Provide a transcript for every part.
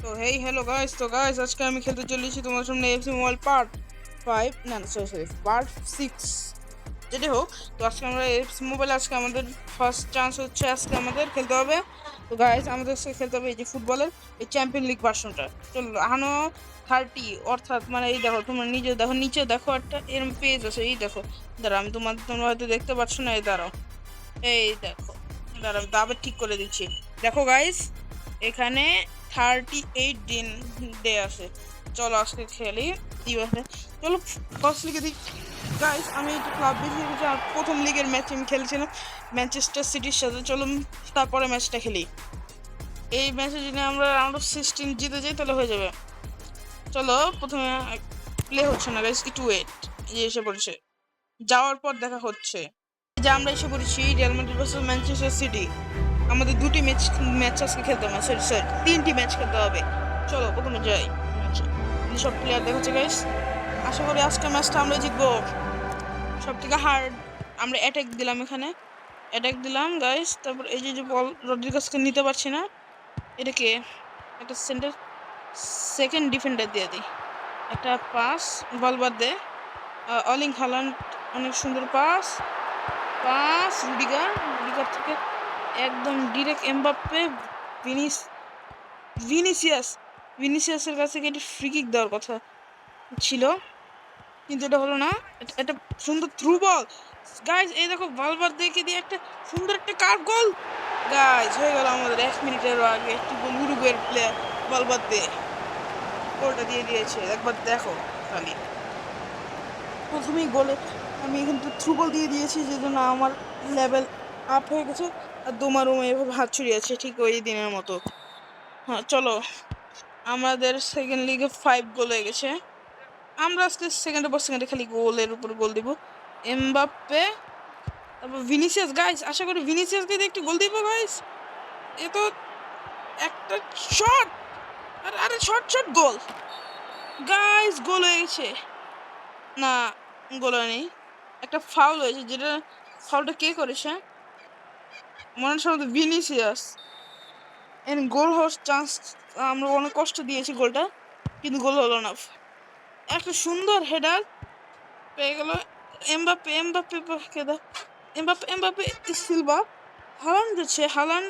Hello guys. आज के আমি খেলতে চলেছি তোমার সামনে এফসি মোবাইল পার্ট 5 না না সরি পার্ট 6 যেটা হোক। তো আজকে আমরা এফসি মোবাইল আজকে আমাদের ফার্স্ট চান্স হচ্ছে, আজকে আমাদের খেলতে হবে। তো গাইস আমাদের সাথে খেলতে হবে এই যে ফুটবলের এই চ্যাম্পিয়ন লিগ ভার্সনটা। চলো আনো 30 অর্থাৎ মানে এই দেখো, তোমরা নিজে দেখো, নিচে দেখো একটা এরকম পেজ আছে, এই দেখো। দাঁড়াও আমি তোমরা হয়তো দেখতে পাচ্ছ না, এই দাঁড়াও, এই দেখো, দাঁড়াও দাবে ঠিক করে দিচ্ছি। দেখো গাইস এখানে 38 দিন ডে আছে। চলো আজকে খেলি ইউএসএ। চলো ফার্স্ট লিগে দিই গাইস। আমি একটু ক্লাব বেশি গেছি, আর প্রথম লিগের ম্যাচ আমি খেলছিলাম ম্যানচেস্টার সিটির সাথে। চলো তারপরে ম্যাচটা খেলি। এই ম্যাচে যদি আমরা রাউন্ড অফ 16 জিতে যাই তাহলে হয়ে যাবে। চলো প্রথমে প্লে হচ্ছে না গাইস, একটু ওয়েট। এই এসে পড়েছে, যাওয়ার পর দেখা হচ্ছে যে আমরা এসে পড়েছি Real Madrid versus Manchester city. আমাদের দুটি ম্যাচ আজকে খেলতে হবে, সরি 3টি ম্যাচ খেলতে হবে। চলো প্রথমে যাই। সব প্লেয়ার দেখাচ্ছে গাইস, আশা করি আজকে ম্যাচটা আমরা জিতবো। সব থেকে হার্ড আমরা অ্যাটাক দিলাম, এখানে অ্যাটাক দিলাম গাইস। তারপর এই যে বল রড্রিগাসকে নিতে পারছি না, এটাকে একটা সেকেন্ড ডিফেন্ডার দিয়ে দিই। একটা পাস বল বাদ দে, অলিং হল্যান্ড অনেক সুন্দর পাস রুডিগার থেকে একদম ডিরেক্ট এমবাপ্পে। ভিনিসিয়াসের কাছে একটি ফ্রি কিক দেওয়ার কথা ছিল, কিন্তু এটা হলো না। এটা সুন্দর থ্রু বল গাইজ। এই দেখো ভালভার দেখে দিয়ে একটা সুন্দর একটা কার্ভ গোল গাইজ হয়ে গেল আমাদের 1 মিনিটের আগে। একটি গোল উরুগুয়ের প্লেয়ার ভালভার দিয়ে গোলটা দিয়ে দিয়েছে। একবার দেখো খালি প্রথমেই গোলে আমি কিন্তু থ্রু বল দিয়ে দিয়েছি, যে জন্য আমার লেভেল আপ হয়ে গেছে। আর দোমারুমা এভাবে হাত ছড়িয়েছে ঠিক ওই দিনের মতো। হ্যাঁ চলো, আমাদের সেকেন্ড লিগে 5 গোল হয়ে গেছে। আমরা আজকে সেকেন্ডে খালি গোলের উপর গোল দিব। এমবাপ্পে, তারপর ভিনিসিয়াস গাইস, আশা করি ভিনিসিয়াসকে দিয়ে একটু গোল দিব গাইস। এ তো একটা শট, আরে শট গোল গাইস, গোল হয়ে গেছে না, গোল হয়নি, একটা ফাউল হয়েছে। যেটা ফাউলটা কে করেছে মনে হচ্ছে আমাদের ভিনিসিয়াস। এন গোল হওয়ার চান্স, আমরা অনেক কষ্ট দিয়েছি গোলটা, কিন্তু গোল হলো না। একটা সুন্দর হেডার পেয়ে গেল এমবাপ্পে কে দাও, এমবাপ্পে সিলভা, হালান্ড যাচ্ছে, হালান্ড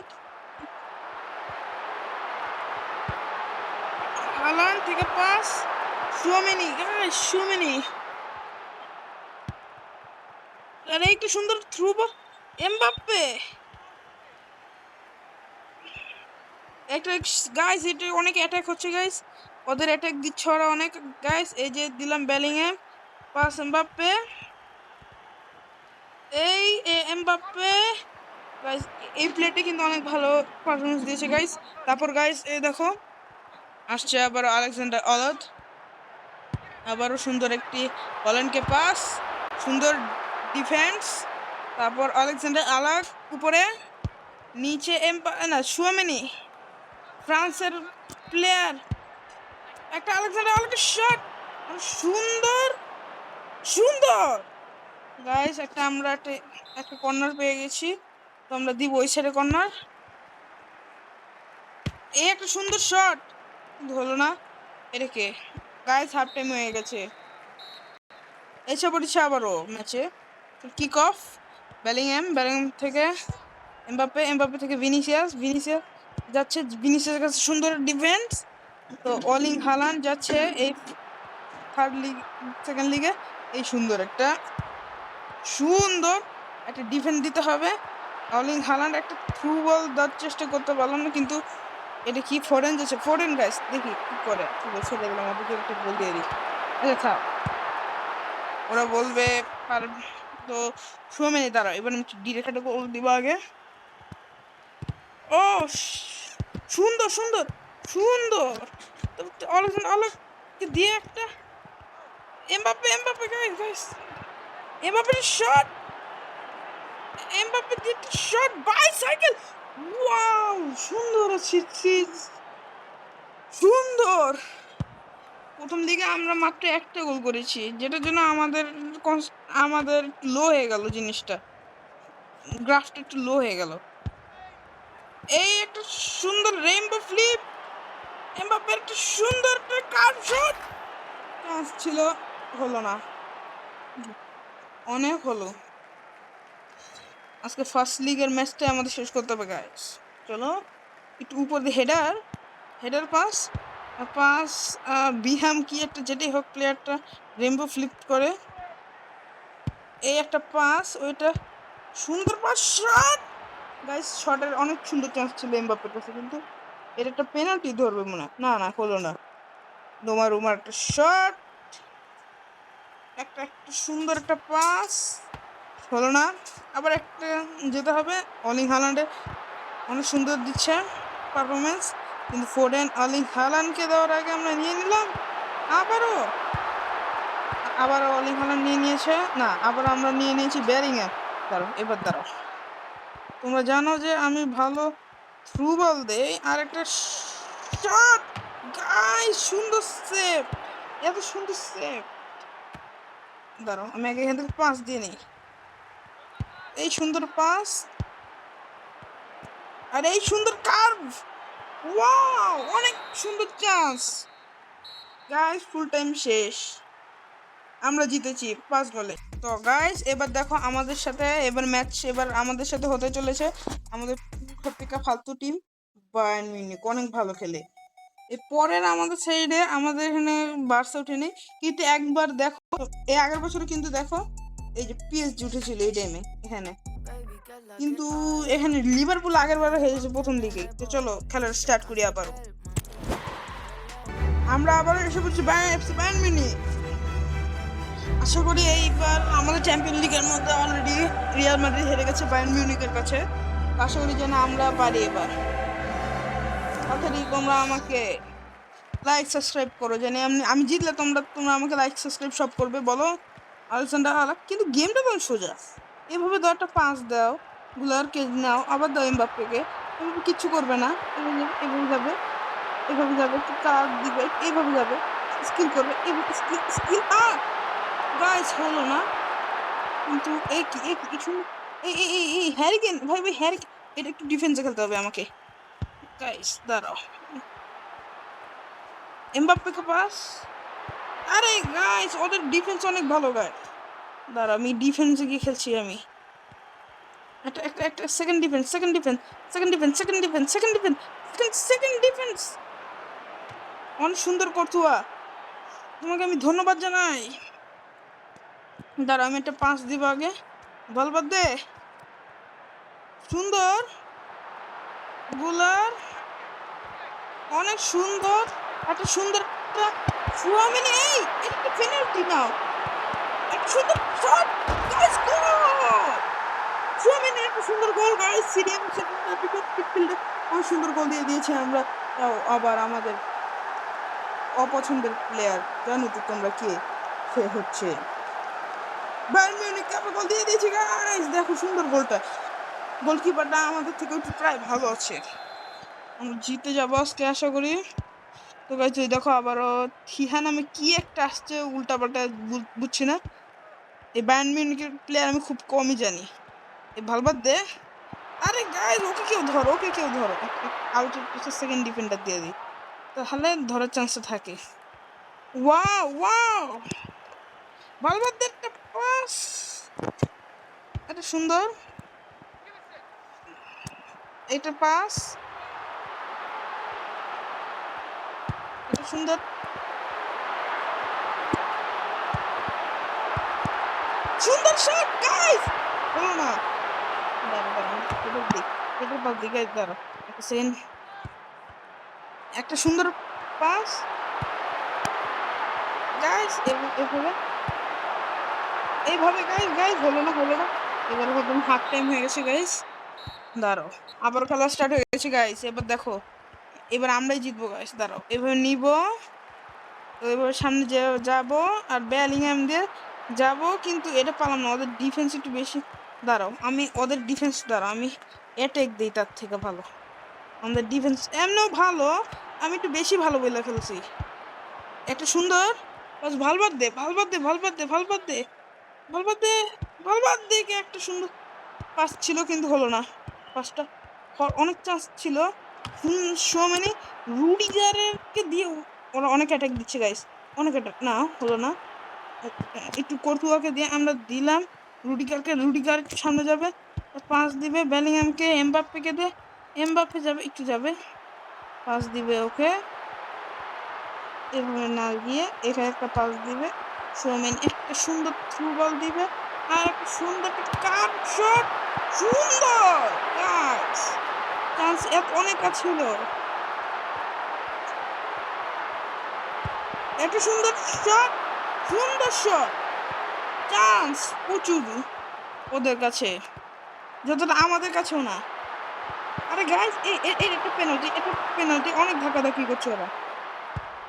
থেকে পাস সুমেনি, আরে একটু সুন্দর থ্রু বল এমবাপ্পে। একটা গাইস, এটা অনেক অ্যাটাক হচ্ছে গাইস, ওদের অ্যাটাক দিচ্ছে ওরা অনেক গাইস। এই যে দিলাম বেলিংহাম, পাস এমবাপ্পে, এই এমবাপ্পে গাইস। এই প্লেটে কিন্তু অনেক ভালো পারফরমেন্স দিয়েছে গাইস। তারপর গাইস এই দেখো আসছে আবার আলেকজান্ডার অলদ, আবারও সুন্দর একটি হল্যান্ডকে পাস, সুন্দর ডিফেন্স। তারপর আলেকজান্ডার আলাক উপরে, নিচে সুয়ামেনি ফ্রান্সের প্লেয়ার, একটা আলেকজান্ডার আলাকের শট, সুন্দর গাইস। আমরা একটা কর্নার পেয়ে গেছি, তো আমরা দিব ওই সাইডে কর্নার। এই একটা সুন্দর শট, কিন্তু হলো না। এটাকে গাইস হাফ টাইম হয়ে গেছে, এসে পড়েছে আবারও ম্যাচে। কিক অফ বেলিংহাম থেকে এমবাপ্পে থেকে ভিনিসিয়াস যাচ্ছে, ভিনিসিয়াসের কাছে সুন্দর ডিফেন্স। তো অলিং হালান্ড যাচ্ছে এই সেকেন্ড লিগে, এই সুন্দর একটা ডিফেন্স দিতে হবে। অলিং হালান্ড একটা থ্রু বল দেওয়ার চেষ্টা করতে পারলাম না, কিন্তু এটা কি ফরেন যাচ্ছে, ফরেন গাইস দেখি কি করে। ঠিক আছে ছেড়ে দিলাম, ওদেরকে একটা গোল দিয়ে দিই। আচ্ছা থাক, ওরা বলবে পার, তো সুমেনি দাঁড়াও, এবার আমি ডিরেক্ট একটা গোল দিব আগে। ও সুন্দর অলকে দিয়ে একটা এমবাপ্পে গাইস, এমবাপ্পের শট, এমবাপ্পে দিয়ে একটা শট, বাইসাইকেল, ওয়াও সুন্দর আছে, সুন্দর। প্রথম দিকে আমরা মাত্র একটা গোল করেছি, যেটার জন্য আমাদের লো হয়ে গেল, জিনিসটা গ্রাফটা একটু লো হয়ে গেল। এই একটা সুন্দর রেইনবো ফ্লিপ, এমবাপ্পের একটা সুন্দর একটা কার্ভ শট, চান্স ছিল, হলো না। অনেক হলো। আজকে ফার্স্ট লিগের ম্যাচটা আমাদের শেষ করতে হবে গাইস। চলো একটু উপর দিয়ে হেডার পাস পাস বিহাম কি একটা যেটাই হোক প্লেয়ারটা রেমবো ফ্লিপ করে, এই একটা পাস, ওইটা সুন্দর পাস, শট গাইস। শটের অনেক সুন্দর চান্স ছিল এমবাপ্পের কাছে, কিন্তু এটা একটা পেনাল্টি ধরবে মনে হয়। না না, হলো না। উমার একটা শট, একটা একটা সুন্দর একটা পাস, হলো না। আবার একটা যেতে হবে। অলিং হালান্ডে অনেক সুন্দর দিচ্ছে পারফরমেন্স, কিন্তু ফোডেন অলিং হালান্ডকে দেওয়ার আগে আমরা নিয়ে নিলাম। আবারও অলিং হালান্ড নিয়ে নিয়েছে, না আবার আমরা নিয়ে নিয়েছি বেরিংহাম। এবার দাঁড়াও, তোমরা জানো যে আমি ভালো থ্রু বল দেই। আর একটা শট গাইস, সুন্দর সেভ, এত সুন্দর সেভ। দাঁড়াও আমি আগে এখান থেকে পাস দিয়ে নিই। এই সুন্দর পাস আর এই সুন্দর কার্ভ, ওয়াও অনেক সুন্দর চান্স গাইস। ফুল টাইম শেষ, আমরা জিতেছি 5 বলে। তো গাইস এবার দেখো আমাদের সাথে এবার আমাদের সাথে হতে চলেছে আমাদের প্রত্যেকটা ফালতু টিম বায়ার্ন মিউনিখ, অনেক ভালো খেলে। এর পরের আমাদের সাইডে আমাদের এখানে বার্সা ওঠেনি, কিন্তু একবার দেখো এই আগের বছর কিন্তু দেখো এই যে পিএসজি উঠেছিল এই টাইমে এখানে, কিন্তু এখানে লিভারপুল আগের বার হেরেছে প্রথম দিকে। তো চলো খেলার স্টার্ট করি আবারও। আমরা আবারও এসে পড়ছি বায়ার্ন মিউনিখ। আশা করি এইবার আমাদের চ্যাম্পিয়ন লিগের মধ্যে অলরেডি রিয়াল মাদ্রিদ হেরে গেছে বায়ার্ন মিউনিখের কাছে। আশা করি যেন আমরা পারি এবার। তাড়াতাড়ি তোমরা আমাকে লাইক সাবস্ক্রাইব করো, জানি আমি জিতলে তোমরা আমাকে লাইক সাবস্ক্রাইব সব করবে। বলো আলেকজান্ডার আলাক, কিন্তু গেমটা তো সোজা। এভাবে দাও, একটা পাস দাও, গুলারকে নাও, আবার দাও এমবাপ্পেকে, এভাবে কিচ্ছু করবে না। এভাবে যাবে, এভাবে যাবে, একটু কাজ দিবে, এইভাবে যাবে, স্কিল করবে, স্কিল গাইস, হলো না। কিন্তু এই কি কিছু, এই হ্যারিকেন ভাই হ্যারিকেন, এটা একটু ডিফেন্সে খেলতে হবে আমাকে গাইস। দাঁড়াও, এমবাপ্পেকে পাস। আরে গাইস ওদের ডিফেন্স অনেক ভালো গাইস। দাঁড়া আমি ডিফেন্সে গিয়ে খেলছি আমি। একটা সেকেন্ড ডিফেন্স। অনেক সুন্দর করতুয়া, তোমাকে আমি ধন্যবাদ জানাই। দাঁড়া আমি একটা পাস দিব আগে, বল বাদ দে, সুন্দর গোলার, অনেক সুন্দর একটা সুন্দর ফুয়ামিনি, এই একটা পেনাল্টি নাও, একটা সুন্দর শট গাইস, গোল ফুয়ামিনি, একটা সুন্দর গোল গাইস। সিরিয়াম মিডফিল্ডে অনেক সুন্দর গোল দিয়ে দিয়েছে আমরা। তাও আবার আমাদের অপছন্দের প্লেয়ার, জানো তো তোমরা কে, সে হচ্ছে বায়ার্ন মিউনিখ আবার গোল দিয়ে দিয়েছে গাইস। দেখো সুন্দর গোলটা, গোলকিপারটা আমাদের থেকে একটু প্রায় ভালো আছে। আমরা জিতে যাবো আজকে আশা করি। তো গাইস দেখো আবারও থিহা নামে কি একটা আসছে উল্টাপাল্টা, বুঝছি না। এই বায়ার্ন মিউনিখের প্লেয়ার আমি খুব কমই জানি। এই ভালবাদ দে, আরে গাইস ওকে কেউ ধরো, আউটের পিছনে সেকেন্ড ডিফেন্ডার দিয়ে দিই, তাহলে ধরার চান্সটা থাকে। ওয়াও ভালবাদ দে, একটা পাস, এটা সুন্দর, এটা পাস, এটা সুন্দর, সুন্দর শট গাইস, হলো না। একটা সুন্দর পাস গাইস, এইভাবে গাইস হলো না। এবার একদম হাফ টাইম হয়ে গেছে গাইস। দাঁড়াও আবার খেলা স্টার্ট হয়ে গেছে গাইস। এবার দেখো এবার আমরাই জিতবো গাইস। দাঁড়াও এভাবে নিব, এবার সামনে যাবো আর বেলিংহাম দিয়ে যাব, কিন্তু এটা পারলাম না, ওদের ডিফেন্স একটু বেশি। দাঁড়াও আমি ওদের ডিফেন্স, আমি অ্যাটাক দিই তার থেকে ভালো। আমাদের ডিফেন্স এমনও ভালো, আমি একটু বেশি ভালো বলে ফেলছি। একটা সুন্দর ভালবাদ দে একটা সুন্দর পাস ছিল, কিন্তু হলো না। পাসটা অনেক চান্স ছিল, মানে রুডিগারকে দিয়ে ওরা অনেক অ্যাটাক দিচ্ছে গাইস, অনেক অ্যাটাক না হলো না, একটু কর্তুয়াকে দিয়ে আমরা দিলাম রুডিগার একটু সামনে যাবে, পাস দিবে বেলিংহামকে, এমবাপ্পেকে দিয়ে এমবাপ্পে যাবে একটু যাবে, পাস দিবে ওকে, এভাবে না গিয়ে এখানে একটা পাস দিবে, সৌমেন একটা সুন্দর থ্রু বল দিবে, আর একটা সুন্দর একটা কাট শট, সুন্দর গাইস, চান্স অনেক ছিল, একটা সুন্দর শট, সুন্দর শট, চান্স প্রচুর ওদের কাছে, যতটা আমাদের কাছেও না। আরে গাইস এটা পেনাল্টি অনেক ধাক্কাধাক্কি করছে ওরা।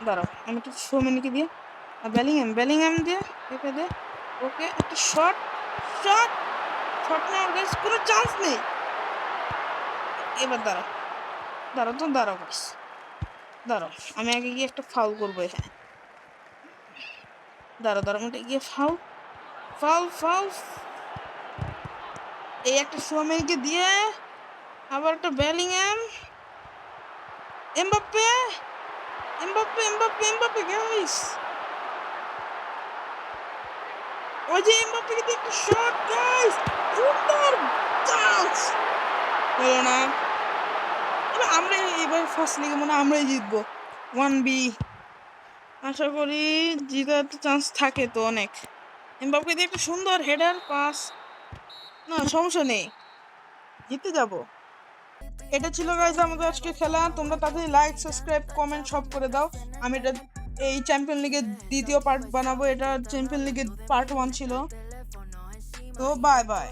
দাঁড়াও আমি একটু সৌমেনকে দিয়ে বেলিংহাম দিয়ে একে দে, ওকে একটা শট শট শট নেওয়ার গাইস কোনো চান্স নেই। এবার দাঁড়াও গাইস, দাঁড়াও আমি আগে গিয়ে একটা ফাউল করবো এখানে, দাঁড়াও আমি গিয়ে ফাউল ফাউল ফাউল এই একটা সৌমেনকে দিয়ে আবার একটা Bellingham, Mbappe Mbappe Mbappe Mbappe guys, ওই যে এমবাপ্পেকে দিয়ে একটা শট গাইস, সুন্দর চান্স হলো না। আমরা এবার ফার্স্ট লিগে মনে হয় আমরাই জিতবো 1B, আশা করি জিতার চান্স থাকে তো অনেক। এমবাপ্পে দিয়ে একটা সুন্দর হেডার পাস, না সমস্যা নেই, জিতে যাব। এটা ছিল গাইজ আমাদের আজকে খেলা, তোমরা তাড়াতাড়ি লাইক সাবস্ক্রাইব কমেন্ট সব করে দাও। আমি এটা এই চ্যাম্পিয়ন লিগের দ্বিতীয় পার্ট বানাবো, এটা চ্যাম্পিয়ন লিগের পার্ট 1 ছিল। তো বাই বাই।